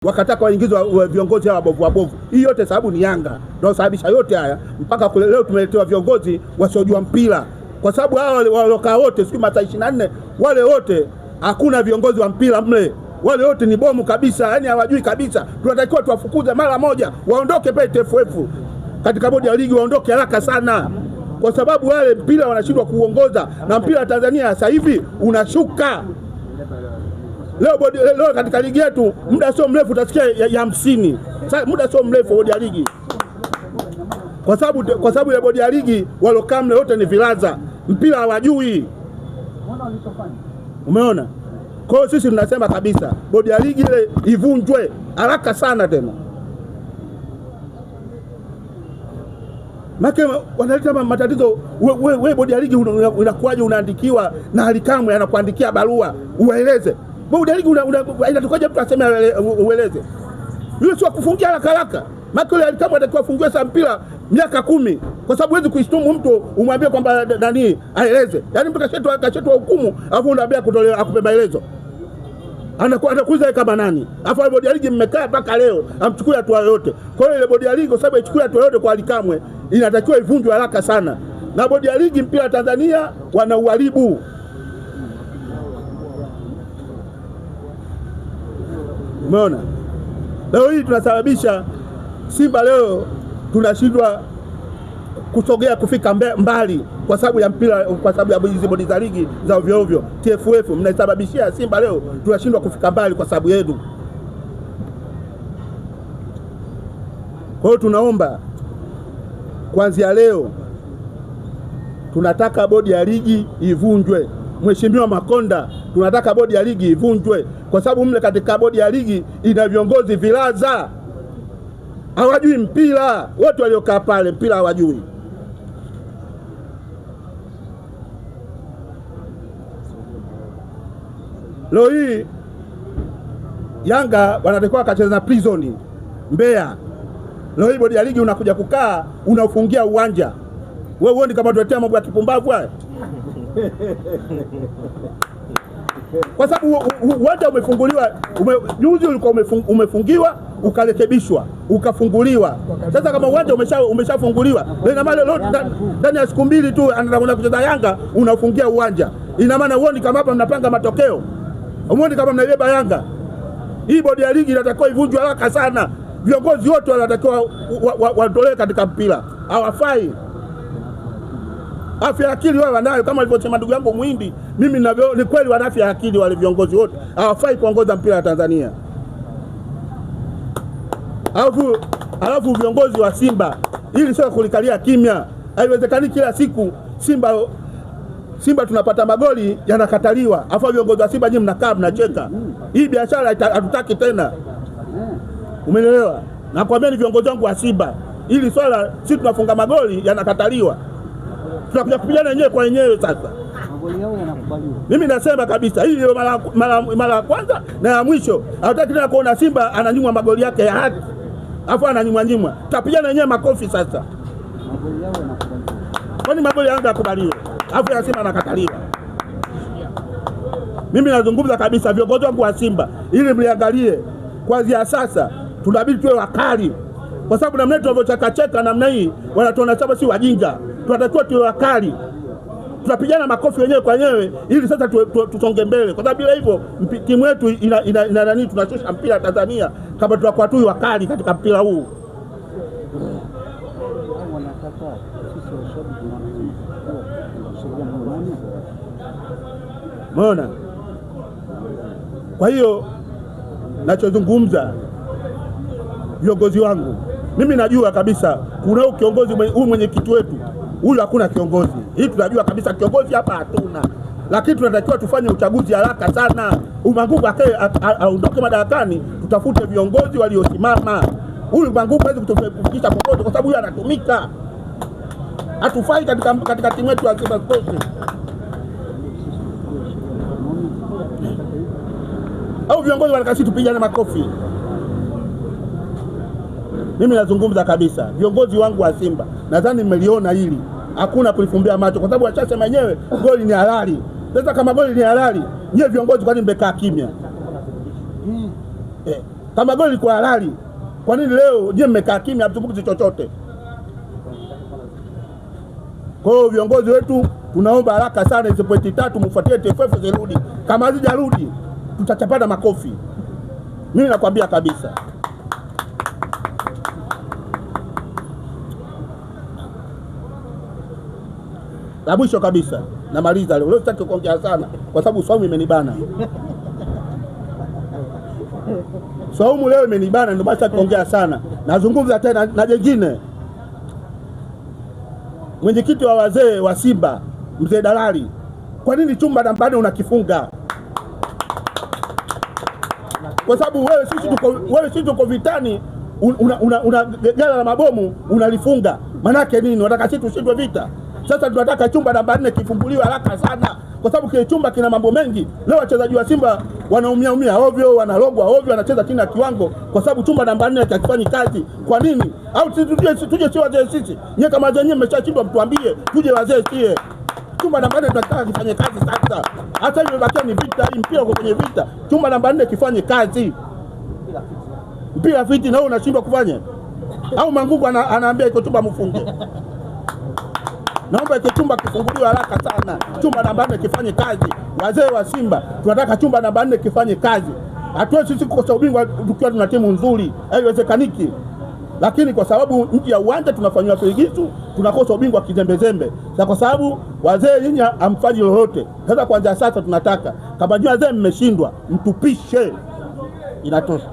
wakataka waingizwe viongozi hawa wabovu. Hii yote sababu ni Yanga ndio sababisha yote haya, mpaka leo tumeletewa viongozi wasiojua mpira, kwa sababu hao walokaa wote siku masaa 24 wale wote hakuna viongozi wa mpira mle, wale wote ni bomu kabisa, yani hawajui kabisa. Tunatakiwa tuwafukuze mara moja, waondoke pale TFF katika bodi ya ligi, waondoke haraka sana, kwa sababu wale mpira wanashindwa kuongoza, na mpira wa Tanzania sasa hivi unashuka. Leo katika ligi yetu muda sio mrefu utasikia ya 50. Sasa muda sio mrefu bodi ya ligi, kwa sababu ya bodi ya ligi walokaa mle wote ni vilaza, mpira hawajui. Umeona? Kwa hiyo sisi tunasema kabisa bodi ya ligi ile ivunjwe haraka sana tena. Maki wanaleta matatizo. Wewe bodi ya ligi unakuaje unaandikiwa na Alikamwe anakuandikia barua uwaeleze? Bodi ya ligi inatokaje mtu aseme ueleze? Yule sio kufungia haraka. Maki yule Alikamwe atakiwa afungiwe sa mpira miaka 10, kwa sababu huwezi kuishtumu mtu umwambie kwamba nani aeleze. Yaani mtu kashetwa hukumu alafu unaambia kutolea akupe maelezo. Anakuuliza kama nani? Alafu bodi ya ligi mmekaa mpaka leo amchukue hatua yoyote. Kwa hiyo ile bodi ya ligi kwa sababu ichukue hatua yoyote kwa Alikamwe inatakiwa ivunjwe haraka sana. Na bodi ya ligi mpira Tanzania wanauharibu. Umeona? Leo hii tunasababisha Simba leo tunashindwa kusogea kufika mbali kwa sababu ya mpira, kwa sababu ya hizo bodi za ligi za ovyo ovyo. TFF mnaisababishia Simba leo tunashindwa kufika mbali kwa sababu yenu. Kwa hiyo tunaomba kuanzia leo tunataka bodi ya ligi ivunjwe. Mheshimiwa Makonda, tunataka bodi ya ligi ivunjwe kwa sababu mle katika bodi ya ligi ina viongozi vilaza, hawajui mpira. Wote waliokaa pale mpira hawajui. Leo hii Yanga wanatakiwa kacheza na Prison Mbeya. Leo hii bodi ya ligi unakuja kukaa unafungia uwanja. Wewe uone kama tuletea mambo ya kipumbavu haya. Kwa sababu uwanja umefunguliwa, juzi ulikuwa umefungiwa ukarekebishwa ukafunguliwa. Sasa kama uwanja umeshafunguliwa, ina maana leo ndani ya siku 2 tu anaenda kucheza Yanga unafungia uwanja. Ina maana uone kama hapa mnapanga matokeo, uone kama mnaibeba Yanga. Hii bodi ya ligi inatakiwa ivunjwe haraka sana. Viongozi wote wanatakiwa watolewe katika mpira, hawafai. Afya akili wao wanayo, kama alivyosema ndugu yangu Muhindi. Mimi ni kweli wana afya akili wale viongozi wote, hawafai kuongoza mpira wa Tanzania. Alafu viongozi wa Simba ili sio kulikalia kimya. Haiwezekani kila siku Simba tunapata magoli yanakataliwa, afa viongozi wa Simba nyinyi mnakaa mnacheka. Hii biashara hatutaki tena. Umeelewa? Nakwambia ni viongozi wangu wa Simba, ili swala sisi tunafunga magoli yanakataliwa, tunakuja kupigana wenyewe kwa wenyewe. Sasa magoli yao yanakubaliwa. Mimi nasema kabisa hii ndio mara ya kwanza na ya mwisho. Hatutaki tena kuona Simba ananyimwa magoli yake ya haki, afa ananyimwa. Tutapigana wenyewe makofi sasa. Magoli yao yanakubaliwa. Kwani magoli yangu yakubaliwe? Afu ya Simba nakataliwa. Mimi nazungumza kabisa viongozi wangu wa Simba, ili mliangalie kuanzia sasa tunabidi tuwe wakali, kwa sababu namna tunavyocheka namna hii wanatuona sasa si wajinga. Tunatakiwa tuwe wakali, tunapigana makofi wenyewe kwa wenyewe ili sasa tusonge mbele, kwa sababu bila hivyo timu yetu ina nani, tunashusha mpira Tanzania kama tutakuwa tu wakali katika mpira huu. Mbona? Kwa hiyo nachozungumza viongozi wangu, mimi najua kabisa kuna kiongozi huyu mwenyekiti wetu huyu, hakuna kiongozi. Hii tunajua kabisa kiongozi hapa hatuna, lakini tunatakiwa tufanye uchaguzi haraka sana. Mangungu aondoke madarakani, tutafute viongozi waliosimama. Huyu Mangungu hawezi kutufikisha popote kwa sababu huyu anatumika. Hatufai katika timu yetu ya Simba Sports. Au viongozi wanakasi tupigane makofi. Mimi nazungumza kabisa viongozi wangu wa Simba, nadhani mmeliona hili, hakuna kulifumbia macho, kwa sababu wachasema wenyewe goli ni halali. Sasa kama goli ni halali, nyie viongozi kwani mmekaa kimya? Kama goli kwa halali, kwa nini leo je mmekaa kimya hamzungumzi chochote? Kwa hiyo viongozi wetu tunaomba haraka sana hizo pointi 3 mfuatie TFF zirudi. Kama hazijarudi tutachapana makofi. Mimi nakwambia kabisa. La mwisho kabisa, namaliza leo. Leo sitaki kuongea sana kwa sababu saumu imenibana. Saumu leo imenibana ndio basi kuongea sana. Nazungumza tena na jingine. Mwenyekiti wa wazee wa Simba, Mzee Dalali, kwa nini chumba namba 4 unakifunga? Kwa sababu wewe sisi tuko vitani, una gala la mabomu unalifunga. Manake nini? Unataka sisi tushindwe vita? Sasa tunataka chumba namba 4 kifunguliwe haraka sana, kwa sababu kile chumba kina mambo mengi. Leo wachezaji wa Simba wanaumia ovyo, wanalogwa ovyo, wanacheza chini ya kiwango kwa sababu chumba namba 4 hakifanyi kazi. Kwa nini? Au tuje si wazee sisi? Nyie kama wazee mmeshashindwa mtuambie, tuje wazee sie. Chumba namba 4 tunataka kifanye kazi sasa. Hata hiyo bakia ni vita, hii mpira uko kwenye vita. Chumba namba 4 kifanye kazi. Mpira fiti na wewe unashindwa kufanya. Au Mangungu anaambia iko chumba mfunge. Naomba iko chumba kifunguliwe haraka sana. Chumba namba 4 kifanye kazi. Wazee wa Simba tunataka chumba namba 4 kifanye kazi. Hatuwezi sisi kukosa ubingwa tukiwa tuna timu nzuri. Haiwezekaniki. Lakini kwa sababu nje ya uwanja tunafanywa figisu, tunakosa ubingwa kizembezembe. Sasa kwa sababu wazee nyinyi hamfanyi lolote. Sasa kwanza sasa tunataka kama wazee mmeshindwa, mtupishe. Inatosha.